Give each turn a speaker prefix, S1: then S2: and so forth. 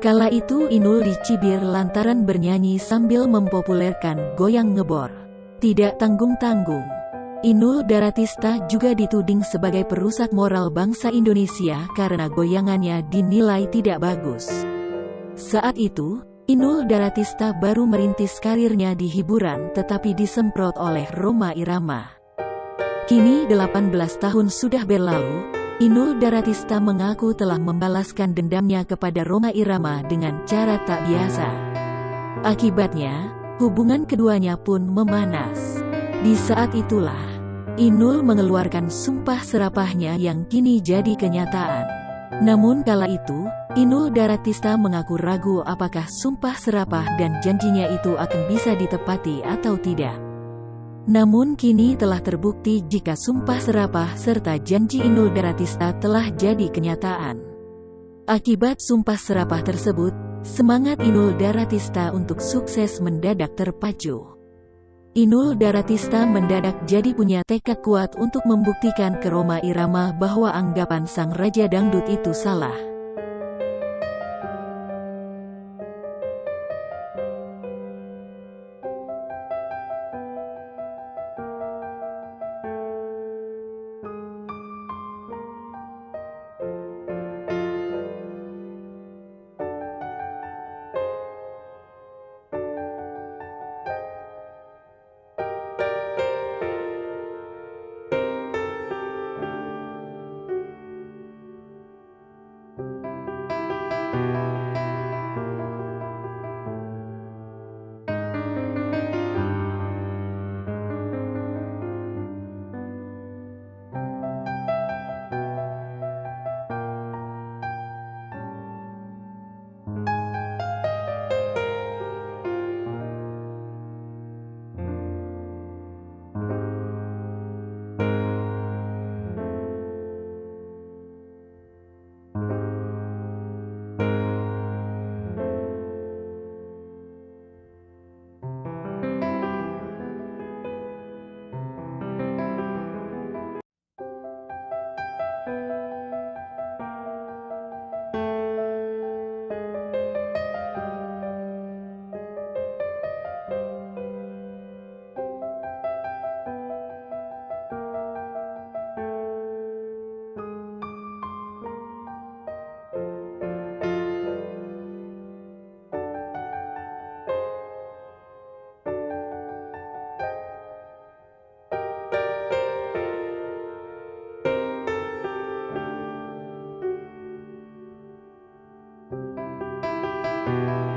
S1: Kala itu Inul dicibir lantaran bernyanyi sambil mempopulerkan goyang ngebor. Tidak tanggung-tanggung, Inul Daratista juga dituding sebagai perusak moral bangsa Indonesia karena goyangannya dinilai tidak bagus. Saat itu, Inul Daratista baru merintis karirnya di hiburan tetapi disemprot oleh Rhoma Irama. Kini 18 tahun sudah berlalu, Inul Daratista mengaku telah membalaskan dendamnya kepada Rhoma Irama dengan cara tak biasa. Akibatnya, hubungan keduanya pun memanas. Di saat itulah, Inul mengeluarkan sumpah serapahnya yang kini jadi kenyataan. Namun kala itu, Inul Daratista mengaku ragu apakah sumpah serapah dan janjinya itu akan bisa ditepati atau tidak. Namun kini telah terbukti jika sumpah serapah serta janji Inul Daratista telah jadi kenyataan. Akibat sumpah serapah tersebut, semangat Inul Daratista untuk sukses mendadak terpacu. Inul Daratista mendadak jadi punya tekad kuat untuk membuktikan ke Rhoma Irama bahwa anggapan sang raja dangdut itu salah.